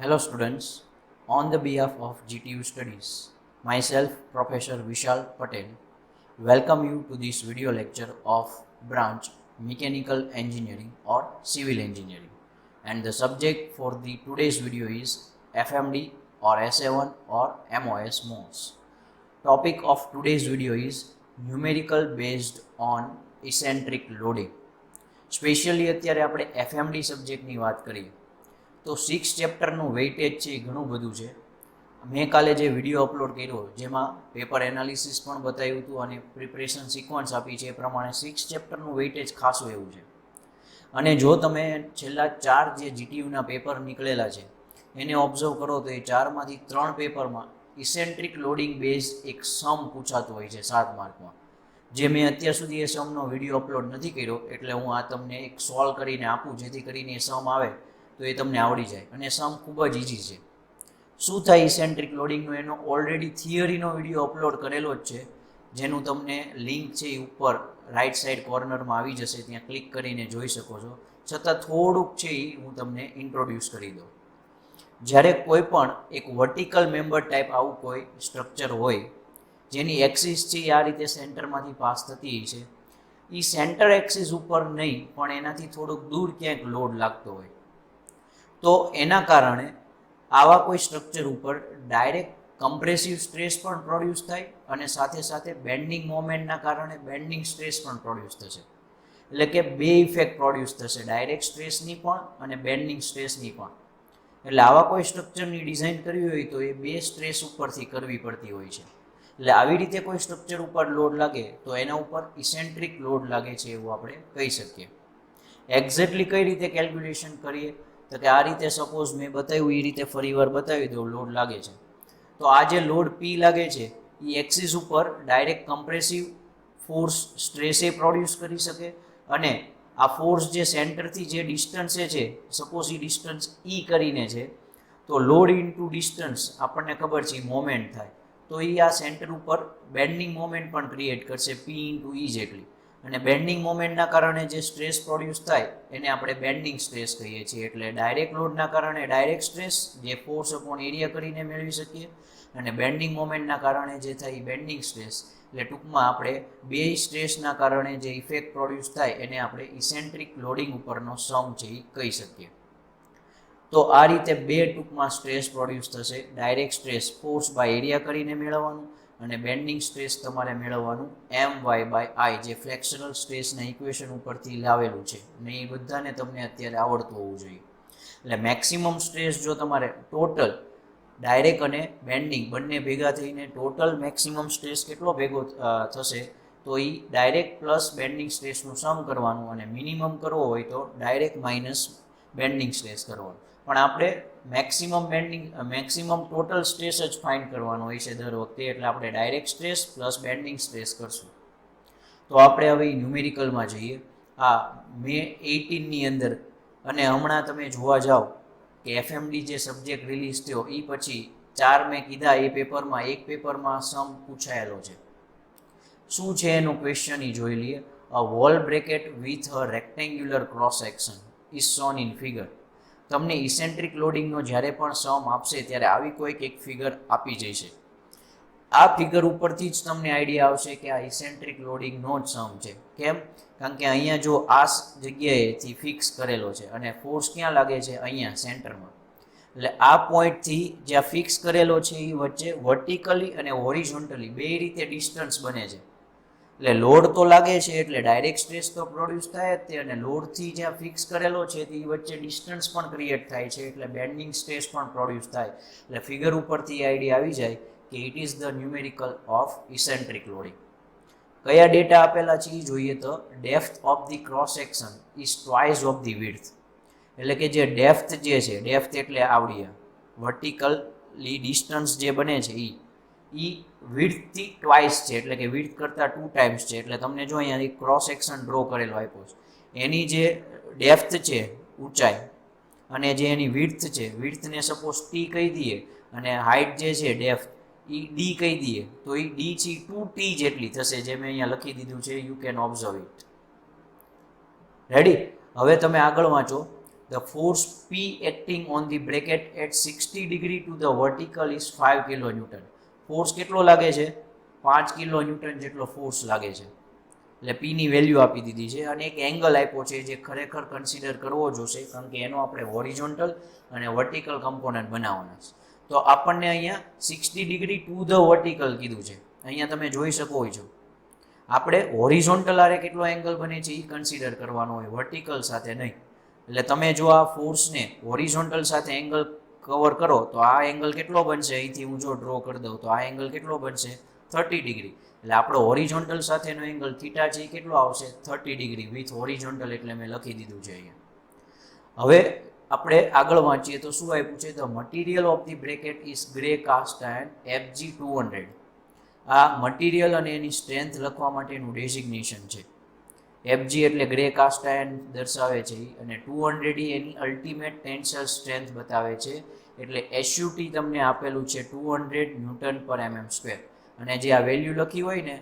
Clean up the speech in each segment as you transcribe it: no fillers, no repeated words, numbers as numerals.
Hello students, on the behalf of gtustudies, myself Professor Vishal Patel welcome you to this video lecture of branch Mechanical Engineering or Civil Engineering, and the subject for the today's video is FMD or SA1 or MOS. Topic of today's video is numerical based on eccentric loading. Specially અત્યારે આપણે FMD સબ્જેક્ટની વાત કરીએ તો 6 ચેપ્ટરનું weightage છે એ ઘણું બધું છે. મેં કાલે જે વિડીયો અપલોડ કર્યો જેમાં પેપર એનાલિસિસ પણ બતાવ્યું હતું અને પ્રિપરેશન સિક્વન્સ આપી છે એ પ્રમાણે 6 ચેપ્ટરનું વેઇટેજ ખાસું એવું છે. અને જો તમે છેલ્લા 4 જે જીટીયુના પેપર નીકળેલા છે એને ઓબ્ઝર્વ કરો તો એ 4માંથી 3 પેપરમાં ઇસેન્ટ્રિક લોડિંગ બેઝ એક સમ પૂછાતો હોય છે 7 માર્કમાં. જે મેં અત્યાર સુધી એ સમનો વિડીયો અપલોડ નથી કર્યો એટલે હું આ તમને એક સોલ્વ કરીને આપું જેથી કરીને એ સમ આવે તો એ તમને આવડી જાય અને સમ ખૂબ જ ઇઝી છે. શું થાય ઇસેન્ટ્રિક લોડિંગનો એનો ઓલરેડી થિયરીનો વિડીયો અપલોડ કરેલો જ છે જેનું તમને લિંક છે એ ઉપર રાઈટ સાઈડ કોર્નરમાં આવી જશે, ત્યાં ક્લિક કરીને જોઈ શકો છો. છતાં થોડુંક છે એ હું તમને ઇન્ટ્રોડ્યુસ કરી દઉં. જ્યારે કોઈ પણ એક વર્ટિકલ મેમ્બર ટાઈપ આવું કોઈ સ્ટ્રક્ચર હોય જેની એક્સિસ છે આ રીતે સેન્ટરમાંથી પાસ થતી છે, એ સેન્ટર એક્સિસ ઉપર નહીં પણ એનાથી થોડુંક દૂર ક્યાંક લોડ લાગતો હોય તો એના કારણે આવા કોઈ સ્ટ્રક્ચર ઉપર ડાયરેક્ટ કમ્પ્રેસિવ સ્ટ્રેસ પણ પ્રોડ્યુસ થાય અને સાથે સાથે બેન્ડિંગ મોમેન્ટના કારણે બેન્ડિંગ સ્ટ્રેસ પણ પ્રોડ્યુસ થશે. એટલે કે બે ઇફેક્ટ પ્રોડ્યુસ થશે, ડાયરેક્ટ સ્ટ્રેસની પણ અને બેન્ડિંગ સ્ટ્રેસની પણ. એટલે આવા કોઈ સ્ટ્રક્ચરની ડિઝાઇન કરવી હોય તો એ બે સ્ટ્રેસ ઉપરથી કરવી પડતી હોય છે. એટલે આવી રીતે કોઈ સ્ટ્રક્ચર ઉપર લોડ લાગે તો એના ઉપર ઇસેન્ટ્રિક લોડ લાગે છે એવું આપણે કહી શકીએ. એક્ઝેક્ટલી કઈ રીતે કેલ્ક્યુલેશન કરીએ તો કે આ રીતે સપોઝ મેં બતાવ્યું એ રીતે ફરીવાર બતાવી દઉં. લોડ લાગે છે તો આ જે લોડ પી લાગે છે એ એક્સિસ ઉપર ડાયરેક્ટ કમ્પ્રેસિવ ફોર્સ સ્ટ્રેસે પ્રોડ્યુસ કરી શકે અને આ ફોર્સ જે સેન્ટરથી જે ડિસ્ટન્સે છે, સપોઝ એ ડિસ્ટન્સ ઈ કરીને છે તો લોડ ઇન્ટુ ડિસ્ટન્સ આપણને ખબર છે મોમેન્ટ થાય તો એ આ સેન્ટર ઉપર બેન્ડિંગ મોમેન્ટ પણ ક્રિએટ કરશે પી ઇન્ટુ ઈ જેટલી. અને બેન્ડિંગ મોમેન્ટના કારણે જે સ્ટ્રેસ પ્રોડ્યુસ થાય એને આપણે બેન્ડિંગ સ્ટ્રેસ કહીએ છીએ. એટલે ડાયરેક્ટ લોડના કારણે ડાયરેક્ટ સ્ટ્રેસ જે ફોર્સ અપોન એરિયા કરીને મેળવી શકીએ અને બેન્ડિંગ મોમેન્ટના કારણે જે થાય એ બેન્ડિંગ સ્ટ્રેસ. એટલે ટૂંકમાં આપણે બે સ્ટ્રેસના કારણે જે ઇફેક્ટ પ્રોડ્યુસ થાય એને આપણે ઇસેન્ટ્રિક લોડિંગ ઉપરનો સમ છે એ કહી શકીએ. તો આ રીતે બે ટૂંકમાં સ્ટ્રેસ પ્રોડ્યુસ થશે. Direct stress force by area કરીને મેળવવાનું અને બેન્ડિંગ સ્ટ્રેસ તમારે મેળવવાનું My/I જે ફ્લેક્શનલ સ્ટ્રેસના ઇક્વેશન ઉપરથી લાવેલું છે ને એ બધાને તમને અત્યારે આવડતું હોવું જોઈએ. એટલે મેક્સિમમ સ્ટ્રેસ જો તમારે ટોટલ ડાયરેક્ટ અને બેન્ડિંગ બંને ભેગા થઈને ટોટલ મેક્સિમમ સ્ટ્રેસ કેટલો ભેગો થશે તો એ ડાયરેક્ટ પ્લસ બેન્ડિંગ સ્ટ્રેસનું સમ કરવાનું અને મિનિમમ કરવો હોય તો ડાયરેક્ટ માઇનસ બેન્ડિંગ સ્ટ્રેસ કરવાનું. પણ આપણે મેક્સિમમ ટોટલ સ્ટ્રેસ જ ફાઇન્ડ કરવાનો હોય છે દર વખતે. એટલે આપણે direct stress plus bending stress કરશું. તો આપણે હવે ન્યુમેરિકલમાં જઈએ. આ મે 18ની અંદર અને હમણાં તમે જોવા જાઓ કે એફએમડી જે સબ્જેક્ટ રિલીઝ થયો એ પછી 4 મેં કીધા એ પેપરમાં એક પેપરમાં સમ પૂછાયેલો છે. શું છે એનો ક્વેશ્ચન એ જોઈ લઈએ. A wall bracket with a rectangular cross section is shown in figure. તમને ઇસેન્ટ્રિક લોડિંગનો જ્યારે પણ સમ આપશે ત્યારે આવી કોઈક એક ફિગર આપી જશે. આ ફિગર ઉપરથી જ તમને આઈડિયા આવશે કે આ ઇસેન્ટ્રિક લોડિંગનો જ સમ છે. કેમ? કારણ કે અહીંયા જો આ જગ્યાએથી ફિક્સ કરેલો છે અને ફોર્સ ક્યાં લાગે છે? અહીંયા સેન્ટરમાં. એટલે આ પોઈન્ટથી જ્યાં ફિક્સ કરેલો છે એ વચ્ચે વર્ટિકલી અને હોરિઝોન્ટલી બે રીતે ડિસ્ટન્સ બને છે. એટલે લોડ તો લાગે છે એટલે ડાયરેક્ટ સ્ટ્રેસ તો પ્રોડ્યુસ થાય જ તે અને લોડથી જ્યાં ફિક્સ કરેલો છે તે વચ્ચે ડિસ્ટન્સ પણ ક્રિએટ થાય છે એટલે બેન્ડિંગ સ્ટ્રેસ પણ પ્રોડ્યુસ થાય. એટલે ફિગર ઉપરથી આઈડિયા આવી જાય કે it is the numerical of eccentric loading. કયા ડેટા આપેલા છે એ જોઈએ તો depth of the cross section is twice of the width. એટલે કે જે ડેપ્થ જે છે, ડેપ્થ એટલે આવડી વર્ટિકલી ડિસ્ટન્સ જે બને છે એ વિડ્થથી ટ્વાઇસ છે. એટલે કે વિડ્થ કરતાં 2 ટાઈમ્સ છે. એટલે તમને જો અહીંયા ક્રોસ સેક્શન ડ્રો કરેલો આપ્યો છે એની જે ડેપ્થ છે ઊંચાઈ અને જે એની વિડ્થ છે, વિડ્થને સપોઝ ટી કહી દઈએ અને હાઇટ જે છે ડેપ્થ એ ડી કહી દઈએ તો એ ડી છે 2t જેટલી થશે. જે મેં અહીંયા લખી દીધું છે, you can observe it. Ready? હવે તમે આગળ વાંચો. The force P acting on the bracket at 60 degree to the vertical is 5 kilonewton. Force કેટલો લાગે છે? 5 કિલોન્યુટન જેટલો ફોર્સ લાગે છે. એટલે P ની વેલ્યુ આપી દીધી છે અને એક એંગલ આપ્યો છે જે ખરેખર કન્સિડર કરવો જોશે, કારણ કે એનો આપણે હોરિઝોન્ટલ અને વર્ટિકલ કમ્પોનન્ટ બનાવવાના છે. તો આપણને અહીંયા 60 ડિગ્રી ટુ ધ વર્ટિકલ કીધું છે. અહીંયા તમે જોઈ શકો છો આપણે હોરિઝોન્ટલ આરે કેટલો એંગલ બને છે એ કન્સિડર કરવાનો હોય, વર્ટિકલ સાથે નહીં. એટલે તમે જો આ ફોર્સને હોરિઝોન્ટલ સાથે એંગલ કવર કરો તો આ એંગલ કેટલો બનશે? અહીંથી હું જો ડ્રો કરી દઉં તો આ એંગલ કેટલો બનશે? 30 ડિગ્રી. એટલે આપણો હોરિઝોન્ટલ સાથેનો એંગલ થીટા છે એ કેટલો આવશે? 30 ડિગ્રી વિથ હોરિઝોન્ટલ, એટલે મેં લખી દીધું છે અહીંયા. હવે આપણે આગળ વાંચીએ તો શું આપ્યું છે? The material of the bracket is grey cast iron Fg200. આ મટીરિયલ અને એની સ્ટ્રેન્થ લખવા માટેનું ડેઝિગ્નેશન છે. Fg એટલે ગ્રે કાસ્ટ આયર્ન દર્શાવે છે અને 200 એની અલ્ટિમેટ ટેન્સાઇલ સ્ટ્રેન્થ બતાવે છે. એટલે SUT તમને આપેલું છે 200 ન્યૂટન પર mm². અને જે આ વેલ્યુ લખી હોય ને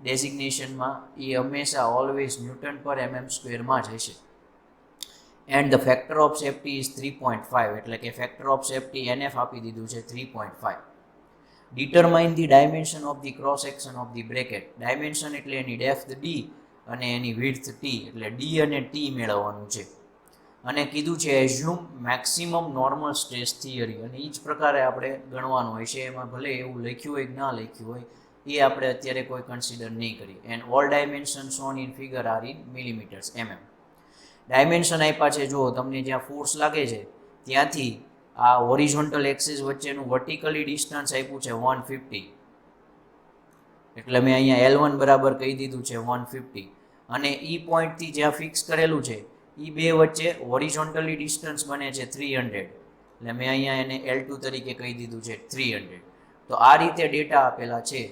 ડેઝિગ્નેશનમાં એ હંમેશા ઓલવેઝ ન્યૂટન પર mm² જ હશે. And the factor of safety is 3.5, એટલે કે ફેક્ટર ઓફ સેફ્ટી NF આપી દીધું છે 3.5. Determine the dimension of the cross section of the bracket. Dimension એટલે એની ડેપ્થ D અને એની વિડ્થ T, એટલે D અને T મેળવવાનું છે. અને કીધું છે assume maximum normal stress theory, અને એ જ પ્રકારે આપણે ગણવાનું હોય છે. એમાં ભલે એવું લખ્યું હોય કે ના લખ્યું હોય એ આપણે અત્યારે કોઈ કન્સિડર નહીં કરીએ. And all dimension shown in figure are in મિલીમીટર્સ mm. Dimension આપ્યા છે, જો તમને જ્યાં ફોર્સ લાગે છે ત્યાંથી આ હોરિઝોન્ટલ એક્સિસ વચ્ચેનું વર્ટિકલી ડિસ્ટન્સ આપ્યું છે 150. એટલે મેં અહીંયા L1 બરાબર કહી દીધું છે 150. અને ઈ પોઈન્ટથી જ્યાં ફિક્સ કરેલું છે એ બે વચ્ચે હોરિઝોન્ટલી ડિસ્ટન્સ બને છે 300. એટલે મેં અહીંયા એને L2 તરીકે કહી દીધું છે 300. તો આ રીતે ડેટા આપેલા છે.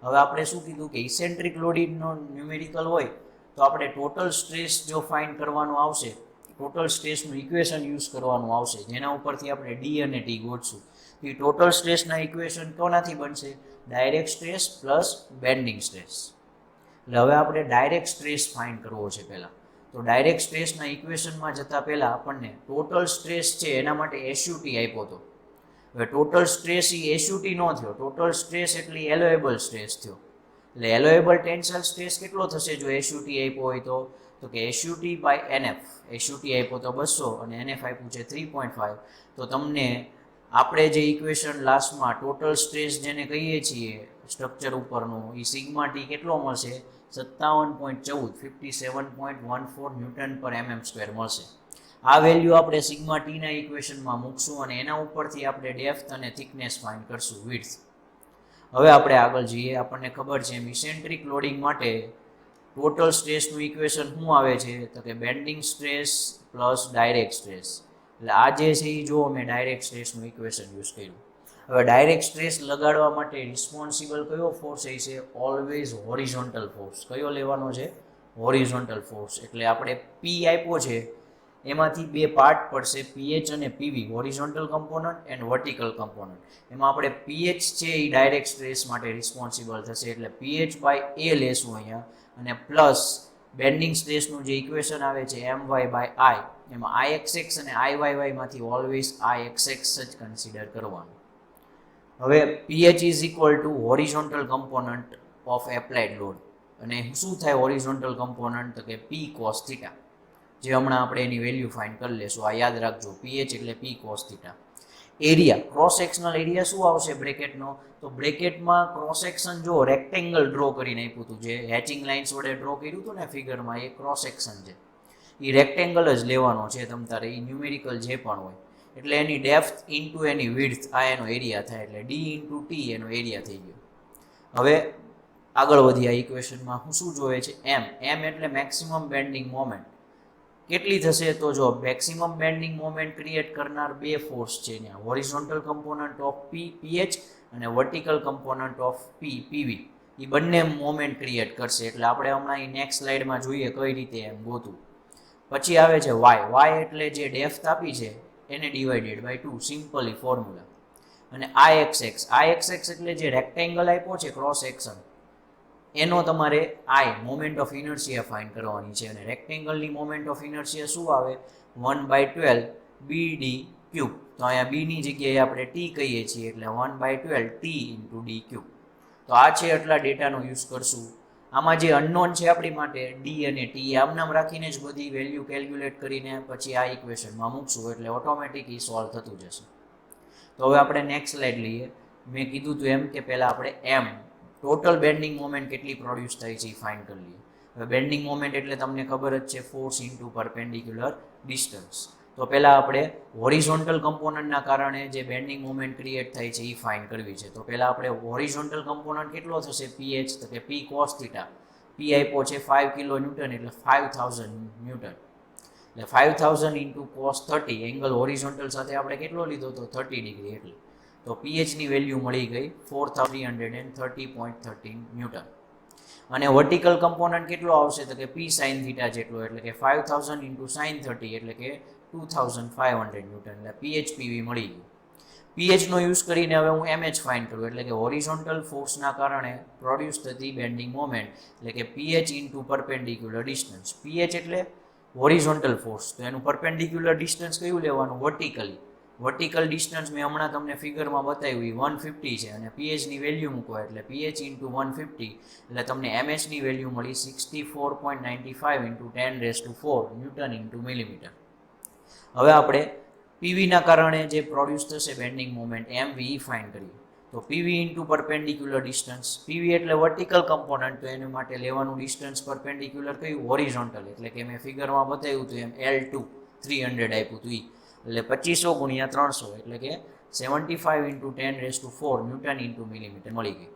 હવે આપણે શું કીધું કે ઇસેન્ટ્રિક લોડિંગનો ન્યુમેરિકલ હોય તો આપણે ટોટલ સ્ટ્રેસ જો ફાઇન્ડ કરવાનું આવશે, ટોટલ સ્ટ્રેસનું ઇક્વેશન યુઝ કરવાનું આવશે, જેના ઉપરથી આપણે D અને T ગોતશું. એ ટોટલ સ્ટ્રેસના ઇક્વેશન કોનાથી બનશે? Direct stress plus bending stress. એટલે હવે આપણે ડાયરેક્ટ સ્ટ્રેસ ફાઇન્ડ કરવો છે પહેલાં. તો ડાયરેક્ટ સ્ટ્રેસના ઇક્વેશનમાં જતાં પહેલાં આપણને ટોટલ સ્ટ્રેસ છે એના માટે SUT આપ્યો હતો. હવે ટોટલ સ્ટ્રેસ એ SUT ન થયો, ટોટલ સ્ટ્રેસ એટલે એલોએબલ સ્ટ્રેસ થયો. એટલે એલોએબલ ટેન્સાઇલ સ્ટ્રેસ કેટલો થશે જો SUT આપ્યો હોય તો કે SUT બાય NF. SUT આપ્યો તો 200 અને NF આપ્યું છે 3.5. તો તમને આપણે જે ઇક્વેશન લાસ્ટમાં ટોટલ સ્ટ્રેસ જેને કહીએ છીએ સ્ટ્રક્ચર ઉપરનું, એ સિગ્મા T કેટલો મળશે? 57.14, 57.14 ન્યૂટન પર mm² મળશે. આ વેલ્યુ આપણે સિગ્મા T ના ઇક્વેશનમાં મૂકશું અને એના ઉપરથી આપણે ડેપ્થ અને થિકનેસ ફાઇન્ડ કરશું, વિડ્થ. હવે આપણે આગળ જઈએ. આપણને ખબર છે ઇસેન્ટ્રિક લોડિંગ માટે ટોટલ સ્ટ્રેસનું ઇક્વેશન શું આવે છે? તો કે bending stress plus direct stress. એટલે આ જે છે એ જો અમે ડાયરેક્ટ સ્ટ્રેસનું ઇક્વેશન યુઝ કર્યું. હવે ડાયરેક્ટ સ્ટ્રેસ લગાડવા માટે રિસ્પોન્સિબલ કયો ફોર્સ છે? Always horizontal force. કયો લેવાનો છે? Horizontal force. એટલે આપણે P આપ્યો છે એમાંથી બે પાર્ટ પડશે, PH અને PV, horizontal component and vertical component. એમાં આપણે PH છે એ ડાયરેક્ટ સ્ટ્રેસ માટે રિસ્પોન્સિબલ થશે, એટલે PH બાય A લેશું અહીંયા. અને પ્લસ બેન્ડિંગ સ્ટ્રેસનું જે ઇક્વેશન આવે છે My બાય I, એમાં Ixx અને Iyy માંથી ઓલવેઝ Ixx જ કન્સિડર કરવાનું. હવે PH is equal two horizontal component of applied load. અને શું થાય હોરિઝોન્ટલ કમ્પોનન્ટ? તો કે P cos θ, જે હમણાં આપણે એની વેલ્યુ ફાઇન્ડ કરી લેશું. આ યાદ રાખજો, PH એટલે P cos θ. Area, cross sectional area શું આવશે બ્રેકેટનો? તો બ્રેકેટમાં ક્રોસ સેક્શન જો રેક્ટેંગલ ડ્રો કરીને આપ્યું હતું, જે હેચિંગ લાઇન્સ વડે ડ્રો કર્યું હતું ને ફિગરમાં, એ ક્રોસ સેક્શન છે. એ રેક્ટેંગલ જ લેવાનો છે તમ તારે, એ ન્યુમેરિકલ જે પણ હોય. એટલે એની ડેપ્થ ઇન્ટુ એની વિડ્થ, આ એનો એરિયા થાય. એટલે D ઇન્ટુ T એનો એરિયા થઈ ગયો. હવે આગળ વધી આ ઇક્વેશનમાં શું જોવે છે? M એટલે મેક્સિમમ બેન્ડિંગ મોમેન્ટ. કેટલી થશે? તો જો મેક્સિમમ બેન્ડિંગ મોમેન્ટ ક્રિએટ કરનાર બે ફોર્સ છે ત્યાં, હોરિઝોન્ટલ કમ્પોનન્ટ ઓફ PH અને વર્ટિકલ કમ્પોનન્ટ ઓફ PV. એ બંને મોમેન્ટ ક્રિએટ કરશે. એટલે આપણે હમણાં એ નેક્સ્ટ સ્લાઇડમાં જોઈએ કઈ રીતે એમ ગોતું. પછી આવે છે y એટલે જે ડેપ્થ આપી છે એને ડિવાઇડેડ બાય 2, સિમ્પલી ફોર્મ્યુલા. અને Ixx એટલે જે રેક્ટેંગલ આપ્યો છે ક્રોસ સેક્શન, એનો તમારે આઈ મોમેન્ટ ઓફ ઇનર્શિયા ફાઇન્ડ કરવાની છે. અને રેક્ટેંગલની મોમેન્ટ ઓફ ઇનર્શિયા શું આવે? 1/12 BD ક્યુબ. તો અહીંયા બીની જગ્યાએ આપણે ટી કહીએ છીએ, એટલે 1/12 ટી ઇન્ટુ ડી ક્યુબ. તો આ છે એટલા ડેટાનો યુઝ કરશું. આમાં જે અનનોન છે આપણી માટે ડી અને ટી, આમનામ રાખીને જ બધી વેલ્યુ કેલ્ક્યુલેટ કરીને પછી આ ઇક્વેશનમાં મૂકશું, એટલે ઓટોમેટિક એ સોલ્વ થતું જશે. તો હવે આપણે નેક્સ્ટ સ્લાઇડ લઈએ. મેં કીધું હતું એમ કે પહેલાં આપણે એમ ટોટલ બેન્ડિંગ મોમેન્ટ કેટલી પ્રોડ્યુસ થાય છે એ ફાઇન્ડ કરી લઈએ. હવે બેન્ડિંગ મોમેન્ટ એટલે તમને ખબર જ છે, ફોર્સ ઇન્ટુ પરપેન્ડિક્યુલર ડિસ્ટન્સ. તો પહેલાં આપણે હોરિઝોન્ટલ કમ્પોનન્ટના કારણે જે બેન્ડિંગ મોમેન્ટ ક્રિએટ થાય છે એ ફાઇન્ડ કરવી છે. તો પહેલાં આપણે હોરિઝોન્ટલ કમ્પોનન્ટ કેટલો થશે? પીએચ, તો કે પી કોસ થીટા. પી આપ્યો છે 5 કિલો ન્યૂટન, એટલે 5000 ન્યૂટન. એટલે 5000 ઇન્ટુ કોસ 30, એંગલ હોરિઝોન્ટલ સાથે આપણે કેટલો લીધો તો 30 ડિગ્રી. એટલે તો પીએચની વેલ્યુ મળી ગઈ 4330.13 ન્યૂટન. અને વર્ટિકલ કમ્પોનન્ટ કેટલો આવશે? તો કે પી સાઇન થીટા જેટલો, એટલે કે 5000 ઇન્ટુ સાઇન 30, એટલે કે 2500 ન્યૂટન. એટલે પીએચપીવી મળી ગયું. પીએચનો યુઝ કરીને હવે હું એમએચ ફાઇન્ડ કરું, એટલે કે હોરિઝોન્ટલ ફોર્સના કારણે પ્રોડ્યુસ થતી બેન્ડિંગ મોમેન્ટ, એટલે કે pH into perpendicular distance. PH એટલે હોરિઝોન્ટલ ફોર્સ, તો એનું પરપેન્ડિક્યુલર ડિસ્ટન્સ કયું લેવાનું? વર્ટિકલી. વર્ટિકલ ડિસ્ટન્સ મેં હમણાં તમને ફિગરમાં બતાવ્યું 150 છે, અને પીએચની વેલ્યુ મૂકો એટલે પીએચ ઇન્ટુ 150, એટલે તમને એમએચની વેલ્યુ મળી 64.95 ઇન્ટુ 10⁴ ન્યૂટન ઇન્ટુ મિલીમીટર. હવે આપણે પીવીના કારણે જે પ્રોડ્યુસ થશે બેન્ડિંગ મોમેન્ટ એમવી ફાઇન્ડ કરીએ. તો PV into perpendicular distance. PV એટલે વર્ટિકલ કમ્પોનન્ટ, તો એના માટે લેવાનું ડિસ્ટન્સ પરપેન્ડિક્યુલર કયું? હોરિઝોન્ટલ. એટલે કે મેં ફિગરમાં બતાવ્યું હતું એમ L2 300 આપ્યું હતું એટલે 2500 ગુણ્યા 300, એટલે કે 75 ઇન્ટુ 10⁴ ન્યૂટન ઇન્ટુ મિલીમીટર મળી ગઈ.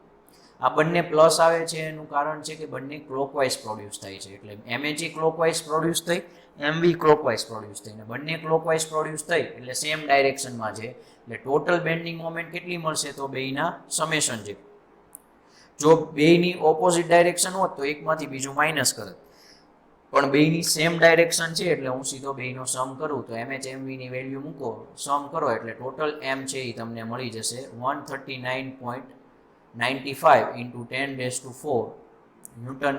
આ બંને પ્લસ આવે છે, એનું કારણ છે કે બંને ક્લોકવાઇઝ પ્રોડ્યુસ થાય છે. એટલે એમએચ ક્લોકવાઇઝ પ્રોડ્યુસ થઈ, એમવી ક્લોકવાઇઝ પ્રોડ્યુસ થઈ, અને બંને ક્લોકવાઇઝ પ્રોડ્યુસ થઈ એટલે સેમ ડાયરેક્શનમાં છે. એટલે ટોટલ બેન્ડિંગ મોમેન્ટ કેટલી મળશે? તો બેયના સમેશન છે. જો બેયની ઓપોઝિટ ડાયરેક્શન હોત તો એકમાંથી બીજું માઇનસ કરત, પણ બેયની સેમ ડાયરેક્શન છે એટલે હું સીધો બેયનો સમ કરું. તો એમએચ એમવીની વેલ્યુ મૂકો, સમ કરો એટલે ટોટલ એમ છે એ તમને મળી જશે 139.95 into 10⁴ newton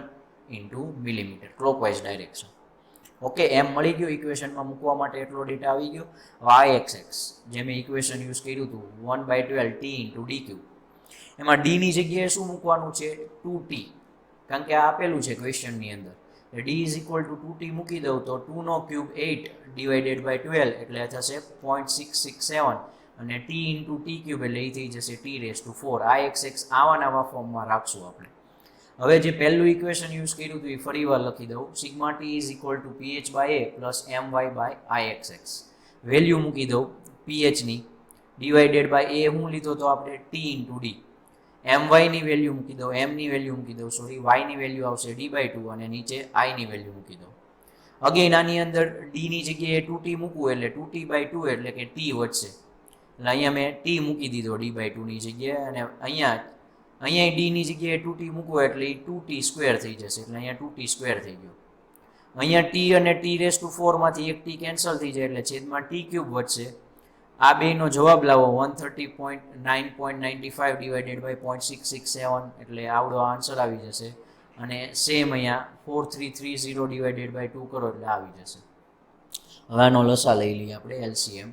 into millimetre clockwise direction. Okay, એમ મળી ગયો. ઇક્વેશનમાં મૂકવા માટે એટલો ડેટા આવી ગયો. વાય એક્સ જે મેં ઇક્વેશન યુઝ કર્યું હતું 1/12 ટી ઇન્ટુ ડી ક્યુબ. એમાં ડીની જગ્યાએ શું મૂકવાનું છે? 2t, કારણ કે આ આપેલું છે ક્વેશ્ચનની અંદર. D is equal two 2t મૂકી દઉં તો 2 નો ક્યુબ 8 ડિવાઇડેડ બાય 12, એટલે થશે 0.667, અને ટી ઇન્ટુ ટી ક્યુબ એટલે એ થઈ જશે t⁴. આ એક્સ આવા ફોર્મમાં રાખશું આપણે. હવે જે પહેલું ઇક્વેશન યુઝ કર્યું હતું એ ફરી વાર લખી દઉં. Sigma T is equal to PH by A plus M Y by I X. Value મૂકી દઉં પીએચની, ડિવાઇડેડ બાય એ હું લીધો તો આપણે ટી ઇન્ટુ ડી. એમ વાયની વેલ્યુ મૂકી દઉં, એમની વેલ્યુ મૂકી દઉં, સોરી વાયની વેલ્યુ આવશે d/2, અને નીચે આઈની વેલ્યુ મૂકી દઉં. અગેન આની અંદર ડીની જગ્યાએ 2t મૂકવું એટલે 2t/2 એટલે કે t વધશે. એટલે અહીંયા મેં ટી મૂકી દીધો d/2ની જગ્યાએ, અને અહીંયા ડીની જગ્યાએ 2t મૂકવો એટલે એ 2t² થઈ જશે, એટલે અહીંયા 2t² થઈ ગયો. અહીંયા ટી અને t⁴ માંથી એક ટી કેન્સલ થઈ જાય એટલે છેદમાં t³ વધશે. આ બેનો જવાબ લાવો 130.9.95 ડિવાઇડેડ બાય 0.667, એટલે આવડો આન્સર આવી જશે. અને સેમ અહીંયા 4330 ડિવાઇડેડ બાય 2 કરો એટલે આવી જશે. હવે આનો લસા લઈ લઈએ આપણે એલસીએમ.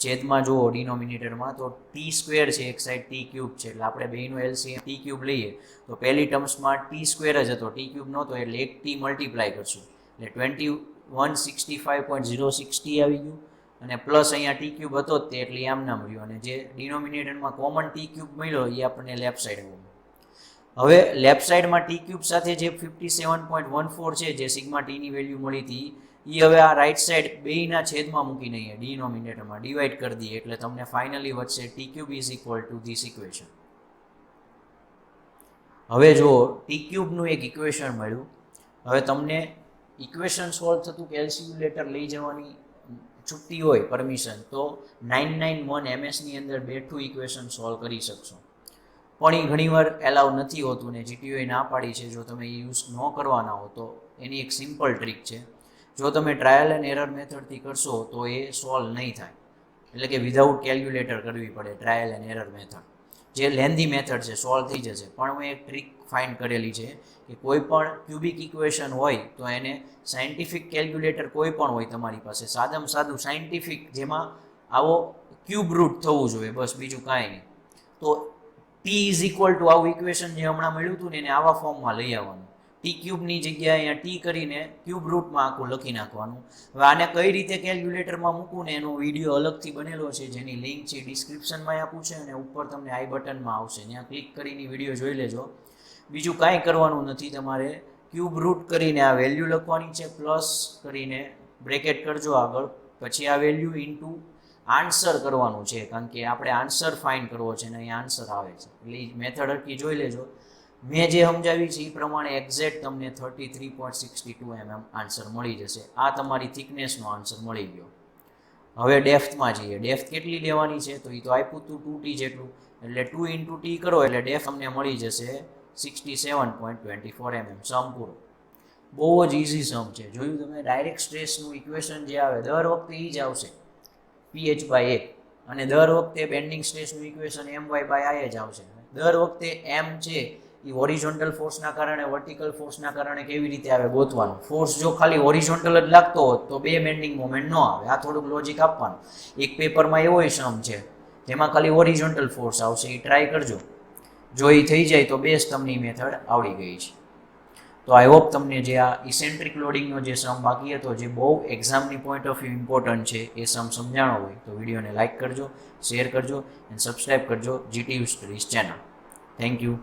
છેદમાં જુઓ ડિનોમિનેટરમાં તો t² છે, એક સાઈડ t³ છે, એટલે આપણે બેનો એલસીએમ t³ લઈએ તો પહેલી ટર્મ્સમાં t² જ હતો, t³ નહોતો, એટલે એક t મલ્ટીપ્લાય કરશું એટલે 2165.060 આવી ગયું. અને પ્લસ અહીંયા t³ હતો જ તે, એટલે આમ નામ રહ્યું, અને જે ડિનોમિનેટરમાં કોમન t³ મળ્યો એ આપણને લેફ્ટ સાઈડ આવ્યો. હવે લેફ્ટ સાઈડમાં t³ સાથે જે 57.14 છે, જે સિગ્મા ટીની વેલ્યુ મળી હતી, એ હવે આ રાઈટ સાઈડ બેયના છેદમાં મૂકીને અહીંયા ડિનોમિનેટરમાં ડિવાઈડ કરી દઈએ એટલે તમને ફાઇનલી વધશે t³ is equal two this equation. હવે જો t³ નું એક ઇક્વેશન મળ્યું. હવે તમને ઇક્વેશન સોલ્વ થતું કેલ્ક્યુલેટર લઈ જવાની છુટ્ટી હોય, પરમિશન, તો 991 MS-ની અંદર બેઠું ઇક્વેશન સોલ્વ કરી શકશો. પણ એ ઘણીવાર એલાવ નથી હોતું ને જીટીયુએ ના પાડી છે. જો તમે એ યુઝ ન કરવાના હો તો એની એક સિમ્પલ ટ્રીક છે. જો તમે ટ્રાયલ એન્ડ એરર મેથડથી કરશો તો એ સોલ્વ નહીં થાય, એટલે કે વિધાઉટ કેલ્ક્યુલેટર કરવી પડે ટ્રાયલ એન્ડ એરર મેથડ. જે લેન્ધી મેથડ છે, સોલ્વ થઈ જશે, પણ હું એક ટ્રીક ફાઇન્ડ કરેલી છે કે કોઈ પણ ક્યુબિક ઇક્વેશન હોય તો એને સાયન્ટિફિક કેલ્ક્યુલેટર કોઈ પણ હોય તમારી પાસે, સાદામાં સાદું સાયન્ટિફિક, જેમાં આવો ક્યુબ રૂટ થવું જોઈએ, બસ બીજું કાંઈ નહીં. તો ટી ઇઝ ઇક્વલ ટુ આવું ઇક્વેશન જે હમણાં મળ્યું હતું ને એને આવા ફોર્મમાં લઈ આવવાનું. ટી ક્યુબની જગ્યાએ અહીંયા ટી કરીને ક્યુબ રૂટમાં આખું લખી નાખવાનું. હવે આને કઈ રીતે કેલ્ક્યુલેટરમાં મૂકવું ને એનો વિડીયો અલગથી બનેલો છે, જેની લિંક છે ડિસ્ક્રિપ્શનમાં આપું છે અને ઉપર તમને આઈ બટનમાં આવશે, ત્યાં ક્લિક કરીને વિડીયો જોઈ લેજો. બીજું કાંઈ કરવાનું નથી તમારે, ક્યુબ રૂટ કરીને આ વેલ્યુ લખવાની છે, પ્લસ કરીને બ્રેકેટ કરજો આગળ, પછી આ વેલ્યુ ઇન્ટુ આન્સર કરવાનું છે, કારણ કે આપણે આન્સર ફાઇન્ડ કરવો છે ને અહીં આન્સર આવે છે, એટલે એ મેથડ હરકી જોઈ લેજો. મેં જે સમજાવી છે એ પ્રમાણે એક્ઝેક્ટ તમને 33.62 mm આન્સર મળી જશે. આ તમારી થિકનેસનો આન્સર મળી ગયો. હવે ડેફ્થમાં જઈએ. ડેફ્થ કેટલી લેવાની છે તો એ તો આપ્યું હતું 2t જેટલું, એટલે 2 × t કરો એટલે ડેફ્થ તમને મળી જશે 67.24 mm. સમ પૂરો. બહુ જ ઇઝી સમ છે. જોયું તમે, ડાયરેક્ટ સ્ટ્રેસનું ઇક્વેશન જે આવે દર વખતે એ જ આવશે, ph/a, અને દર વખતે બેન્ડિંગ સ્ટ્રેસનું ઇક્વેશન my/i જ આવશે. દર વખતે m છે એ હોરિઝોન્ટલ ફોર્સના કારણે વર્ટિકલ ફોર્સના કારણે કેવી રીતે આવે ગોતવાનું. ફોર્સ જો ખાલી હોરિઝોન્ટલ જ લાગતો હોત તો બે બેન્ડિંગ મોમેન્ટ ન આવે. આ થોડુંક લોજિક આપવાનું. એક પેપરમાં એવો સમ છે જેમાં ખાલી હોરિઝોન્ટલ ફોર્સ આવશે, એ ટ્રાય કરજો. જો એ થઈ જાય તો બેસ્ટ તમને મેથડ આવડી ગઈ છે. તો આઈ હોપ તમને જે આ ઇસેન્ટ્રિક લોડિંગનો જે સમ બાકી હતો, જે બહુ એક્ઝામની પોઈન્ટ ઓફ વ્યૂ ઇમ્પોર્ટન્ટ છે, એ સમ સમજાણો હોય તો વિડીયોને લાઇક કરજો, શેર કરજો અને સબસ્ક્રાઈબ કરજો GTU studies channel. Thank you.